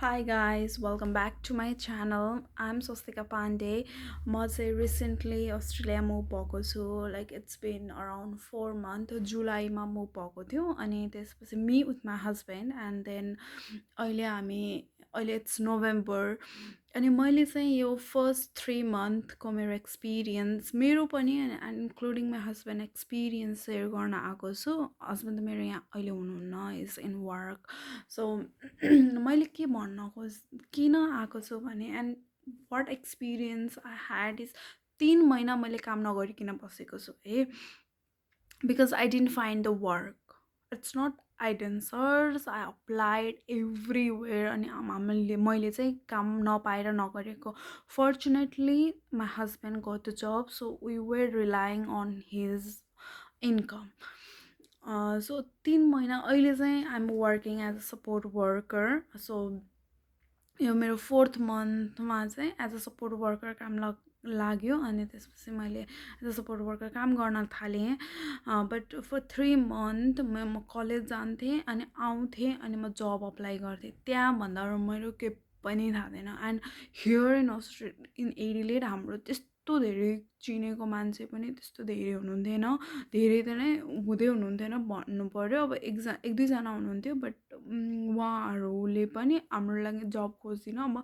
Hi guys, welcome back to my channel. I'm Swastika Pandey. म चाहिँ recently Australia move भएको छु like it's been around 4 month जुलाईमा move भएको थियो अनि त्यसपछि me with my husband and then अहिले इट्स नोभेम्बर अनि मैले चाहिँ यो फर्स्ट 3 मन्थको मेरो एक्सपिरियन्स मेरो पनि and including my husband experience share गर्न आएको छु हस्बेन्ड त मेरो यहाँ अहिले हुनुहुन्न इज इन वर्क सो मैले के भन्न किन आएको छु भने and what experience I had is 3 महिना मैले काम नगरिकन बसेको छु है because I didn't find the work. It's not I didn't search, I applied everywhere अनि मैले चाहिँ काम नपाएर नगरेको. Fortunately, my husband got the job, so we were relying on his income. So 3 महिना अहिले चाहिँ I'm working as a support worker. So यो मेरो 4th मन्थमा चाहिँ एज अ सपोर्ट वर्कर काम लाग्यो अनि त्यसपछि मैले एज अ सपोर्ट वर्कर काम गर्न थालेँ बट फर 3 मन्थ म कलेज जान्थेँ अनि आउँथेँ अनि म जब अप्लाई गर्थेँ त्यहाँभन्दा मेरो के पनि थाहा थिएन and here in in Adelaide हाम्रो त्यस्तो धेरै चिनेको मान्छे पनि त्यस्तो धेरै हुनुहुन्थेन धेरै त नै हुँदै हुनुहुन्थेन भन्नु पऱ्यो अब एक दुईजना हुनुहुन्थ्यो बट उहाँहरूले पनि हाम्रो लागि जब खोजिदिन अब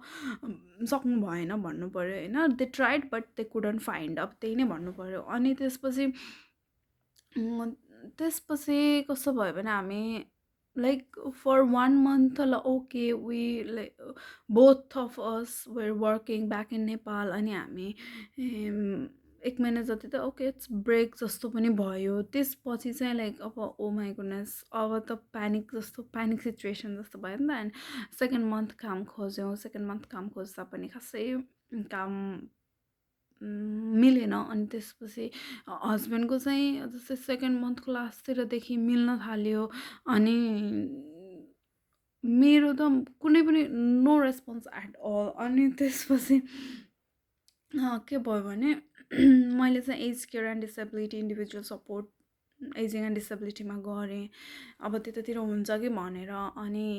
सक्नु भएन भन्नु पऱ्यो होइन they tried but they couldn't find अब त्यही नै भन्नु पऱ्यो अनि त्यसपछि कस्तो भयो भने हामी लाइक फर 1 मन्थ ल okay we like both of us were working back in Nepal अनि हामी 1 महिना जति त ओके इट्स ब्रेक जस्तो पनि भयो त्यसपछि चाहिँ लाइक अब ओ माई गुडनेस अब त प्यानिक सिचुएसन जस्तो भयो नि त एन्ड सेकेन्ड मन्थ काम खोज्यौँ सेकेन्ड मन्थ काम खोज्दा पनि खासै काम मिलेन अनि त्यसपछि हस्बेन्डको चाहिँ जस्तै सेकेन्ड मन्थको लास्टतिरदेखि मिल्न थाल्यो अनि मेरो त कुनै पनि नो रेस्पोन्स एट अल अनि त्यसपछि के भयो भने मैले चाहिँ age care and disability individual support ageing and डिसेबिलिटीमा गरेँ अब त्यतातिर हुन्छ कि भनेर अनि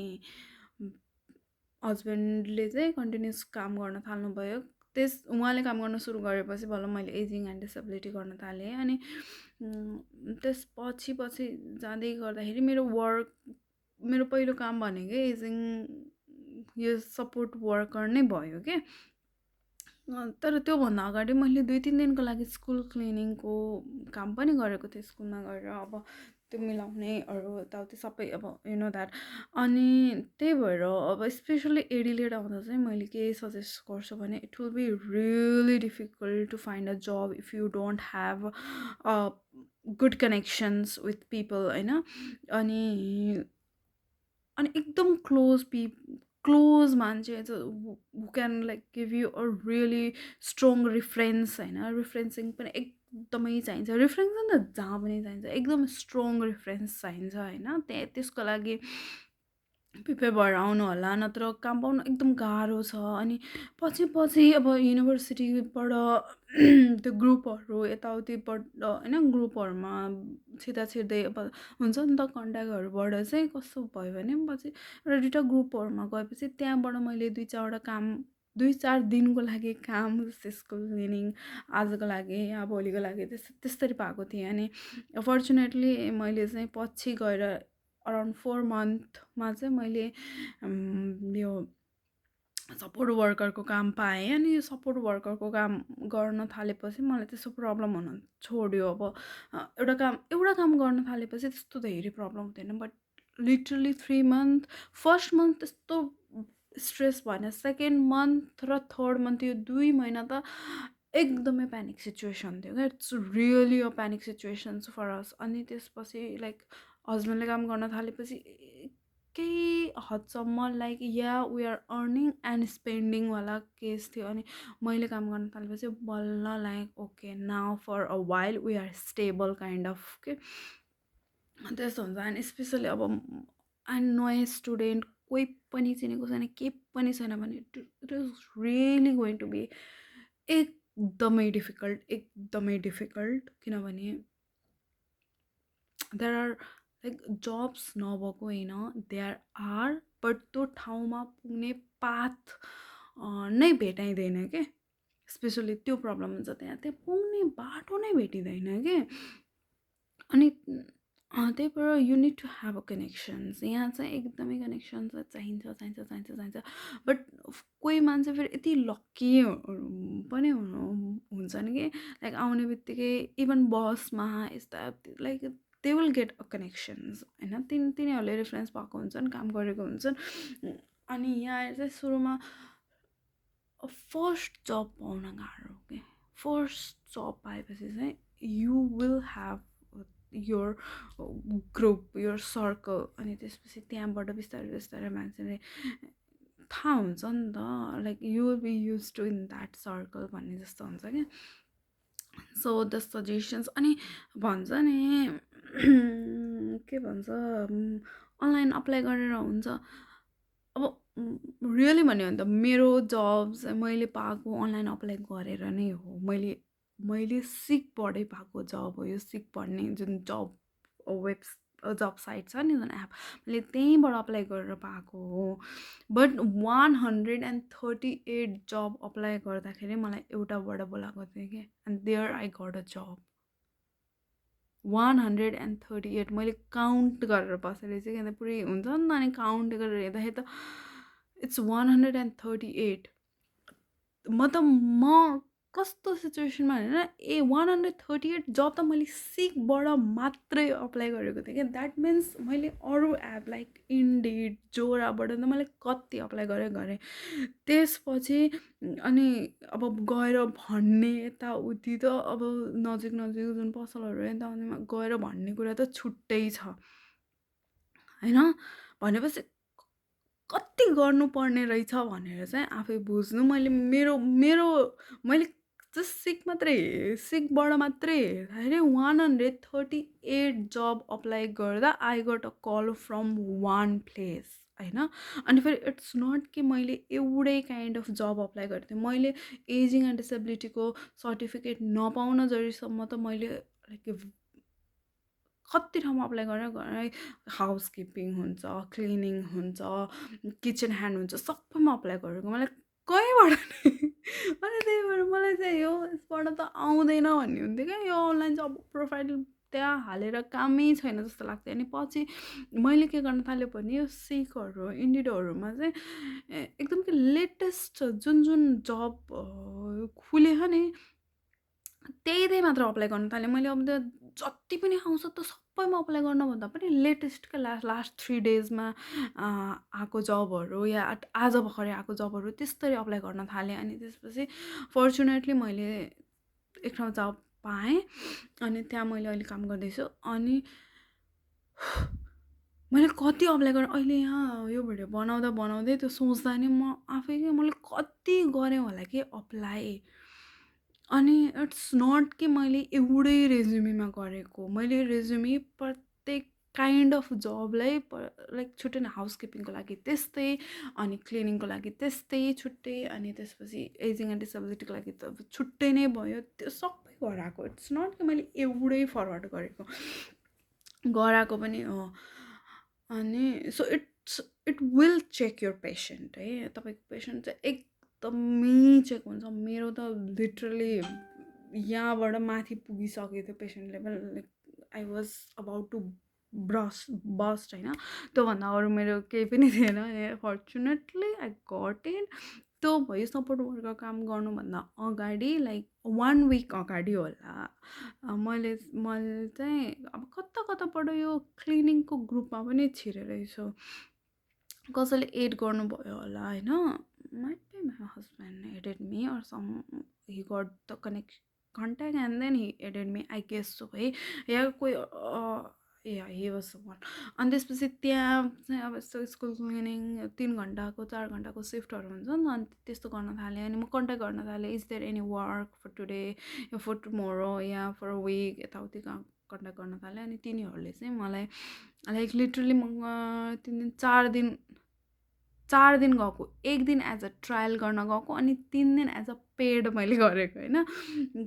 हस्बेन्डले चाहिँ कन्टिन्युस काम गर्न थाल्नुभयो उहाँले काम गर्न सुरु गरेपछि बल्ल मैले एजिङ एन्ड डिसेबिलिटी गर्न थालेँ अनि पछि जाँदै गर्दाखेरि मेरो पहिलो काम भनेकै एजिङ यो सपोर्ट वर्कर नै भयो के तर त्योभन्दा अगाडि मैले 2-3 दिनको लागि स्कुल क्लिनिङको काम पनि गरेको थिएँ स्कुलमा गएर अब त्यो मिलाउनेहरू यताउति सबै अब यु नो द्याट अनि त्यही भएर अब स्पेसली एडिलेड आउँदा चाहिँ मैले के सजेस्ट गर्छु भने it will be really difficult to find a job if you don't have good connections with people होइन अनि अनि एकदम क्लोज मान्छे who can like give you a really strong reference होइन रिफरेन्सिङ पनि एकदमै चाहिन्छ रिफरेन्स त जहाँ पनि चाहिन्छ एकदम स्ट्रङ रिफरेन्स चाहिन्छ होइन त्यसको लागि प्रिपेयर भएर आउनु होला नत्र काम पाउनु एकदम गाह्रो छ अनि पछि अब युनिभर्सिटीबाट त्यो ग्रुपहरू यताउतिबाट होइन ग्रुपहरूमा छिर्दै अब हुन्छ नि त कन्ट्याक्टहरूबाट चाहिँ कस्तो भयो भने पछि एउटा दुइटा ग्रुपहरूमा गएपछि त्यहाँबाट मैले 2-4 दिनको लागि काम स्कुल क्लिनिङ आजको लागि या भोलिको लागि त्यस्तरी पाएको थिएँ अनि फर्चुनेटली मैले चाहिँ पछि गएर अराउन्ड 4 मन्थमा चाहिँ मैले यो सपोर्ट वर्करको काम पाएँ अनि यो सपोर्ट वर्करको काम गर्न थालेपछि मलाई त्यस्तो प्रब्लम हुन छोड्यो अब एउटा काम गर्न थालेपछि त्यस्तो धेरै प्रब्लम हुँदैन but literally 3 month first month त्यस्तो स्ट्रेस भएन सेकेन्ड मन्थ र थर्ड मन्थ यो 2 महिना त एकदमै प्यानिक सिचुएसन थियो क्या it's really a panic situation for us अनि त्यसपछि लाइक हस्बेन्डले काम गर्न थालेपछि केही हदसम्म लाइक या वी आर अर्निङ एन्ड स्पेन्डिङवाला केस थियो अनि मैले काम गर्न थालेपछि बल्ल like okay now for a while we are stable kind of के त्यस्तो हुन्छ एन्ड स्पेसली अब एन्ड नयाँ स्टुडेन्ट कोही पनि चिनेको छैन केही पनि छैन भने it is really going to be एकदमै डिफिकल्ट किनभने देयर आर लाइक जब्स नभएको होइन देयर आर बट त्यो ठाउँमा पुग्ने पाथ नै भेटाइँदैन के, स्पेसली त्यो प्रब्लम हुन्छ त्यहाँ, त्यहाँ पुग्ने बाटो नै भेटिँदैन के। अनि त्यही भएर you need to have a connections, यहाँ चाहिँ एकदमै कनेक्सन्स चाहिन्छ चाहिन्छ चाहिन्छ चाहिन्छ। बट कोही मान्छे फेरि यति लक्की पनि हुन्छन् कि लाइक आउने बित्तिकै इभन बसमा यस्ता like they will get a connections होइन, तिनीहरूले रेफरेन्स पाएको हुन्छन्, काम गरेको हुन्छन्। अनि यहाँ चाहिँ सुरुमा फर्स्ट जब पाउन गाह्रो के, फर्स्ट जब पाएपछि चाहिँ you will have your group, your circle, अनि त्यसपछि त्यहाँबाट बिस्तारै बिस्तारै मान्छेले थाहा हुन्छ नि त, like you will be used to in that circle भन्ने जस्तो हुन्छ क्या। सो द सजेसन्स, अनि भन्छ नि के भन्छ अनलाइन अप्लाई गरेर हुन्छ। अब रियली भन्यो भने त मेरो जब चाहिँ मैले पाएको अनलाइन अप्लाई गरेर नै हो। मैले सिकबाटै पाएको जब हो यो, सिक भन्ने जुन जब जब साइट छ नि, जुन एप, मैले त्यहीँबाट अप्लाई गरेर पाएको हो। बट 138 जब अप्लाई गर्दाखेरि मलाई एउटाबाट बोलाएको थियो कि, and there I got a job. 138 मैले काउन्ट गरेर बसेर चाहिँ, किन पुरै हुन्छ नि त, अनि काउन्ट गरेर हेर्दाखेरि त इट्स 138। म कस्तो सिचुएसनमा होइन, 138 जब त मैले सिकबाट मात्रै अप्लाई गरेको थिएँ क्या। द्याट मिन्स मैले अरू एप लाइक इन्डिड, जोराबाट त मैले कति अप्लाई गरेँ। त्यसपछि अनि अब गएर भन्ने यताउति त अब नजिक नजिक जुन पसलहरू यता गएर भन्ने कुरा त छुट्टै छ होइन। भनेपछि कति गर्नुपर्ने रहेछ भनेर चाहिँ आफै बुझ्नु। मैले जस्ट सिकबाट मात्रै हेर्दाखेरि 138 जब अप्लाई गर्दा I got a call from one place होइन। अनि फेरि इट्स नट कि मैले एउटै काइन्ड अफ जब अप्लाई गरेको थिएँ। मैले एजिङ एन्ड डिसेबिलिटीको सर्टिफिकेट नपाउन जरिसम्म त मैले लाइक कति ठाउँमा अप्लाई गरेर हाउस किपिङ हुन्छ, क्लिनिङ हुन्छ, किचन ह्यान्ड हुन्छ, सबैमा अप्लाई गरेको मलाई कहीँबाट नि। अनि त्यही भएर मलाई चाहिँ यो यसबाट त आउँदैन भन्ने हुन्थ्यो क्या, यो अनलाइन जब प्रोफाइल त्यहाँ हालेर कामै छैन जस्तो लाग्थ्यो। अनि पछि मैले के गर्न थालेँ भने यो सिकहरू, इन्डिडहरूमा चाहिँ एकदम कि लेटेस्ट जुन जुन जब खुलेछ नि त्यही मात्र अप्लाई गर्न थालेँ मैले। अब त जति पनि आउँछ त सबैमा अप्लाई गर्नुभन्दा पनि लेटेस्ट क्या, लास्ट 3 डेजमा आएको जबहरू या आज भर्खरै आएको जबहरू त्यस्तरी अप्लाई गर्न थालेँ। अनि त्यसपछि फर्चुनेटली मैले एक ठाउँ जब पाएँ, अनि त्यहाँ मैले अहिले काम गर्दैछु। अनि मैले कति अप्लाई गरेँ अहिले यहाँ यो भिडियो बनाउँदै त्यो सोच्दा नि म आफै कि मैले कति गरेँ होला कि अप्लाई। अनि इट्स नट कि मैले एउटै रेज्युमीमा गरेको, मैले रेज्युमी प्रत्येक काइन्ड अफ जबलाई लाइक छुट्टै न, हाउस किपिङको लागि त्यस्तै, अनि क्लिनिङको लागि त्यस्तै छुट्टै, अनि त्यसपछि एजिङ एन्ड डिसेबिलिटीको लागि त छुट्टै नै भयो। त्यो सबै गराएको, इट्स नट कि मैले एउटै फरवर्ड गराएको पनि हो। अनि so it will check your patient है, तपाईँको पेसेन्ट चाहिँ एकदमै चेक हुन्छ। मेरो त लिटरली यहाँबाट माथि पुगिसकेको थियो patient level, like I was about to burst होइन। त्योभन्दा अरू मेरो केही पनि थिएन। Fortunately I got it. त्यो भयो सपोर्ट वर्कको काम गर्नुभन्दा अगाडि लाइक 1 विक अगाडि होला मैले चाहिँ अब कताबाट यो क्लिनिङको ग्रुपमा पनि छिरेरै छु। कसैले एड गर्नुभयो होला होइन, might be my husband added me or some he got the contact and then he added me, I guess so है, या कोही हे वाज वान। अनि त्यसपछि त्यहाँ चाहिँ अब यस्तो स्कुल क्लिनिङ 3 घन्टाको 4 घन्टाको सिफ्टहरू हुन्छ नि त, अनि त्यस्तो गर्न थालेँ। अनि म कन्ट्याक्ट गर्न थालेँ, is there any work for today या फर टुमोरो या फर अ विक, यताउति कन्ट्याक्ट गर्न थालेँ। अनि तिनीहरूले चाहिँ मलाई लाइक लिटरली 3 दिन 4 दिन 4 दिन गएको, 1 दिन एज अ ट्रायल गर्न गएको अनि 3 दिन एज अ पेड मैले गरेको होइन।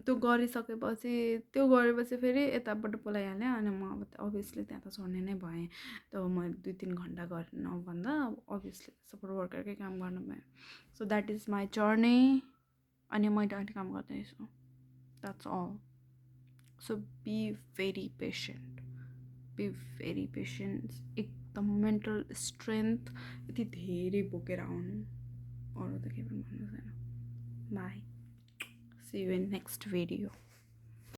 त्यो गरिसकेपछि त्यो गरेपछि फेरि यताबाट बोलाइहाल्यो अनि म अब अभियसली त्यहाँ त छोड्ने नै भएँ। तब म 2-3 घन्टा गर्न भन्दा अभियसली सपोर्ट वर्करकै काम गर्न पाएँ। So that is my journey अनि मैले अहिले काम गर्दैछु। That's all. So be very patient, be very patient. एकदम मेन्टल स्ट्रेन्थ यति धेरै बोकेर आउनु, अरू त केही पनि भन्नु छैन। Bye, see you in next video.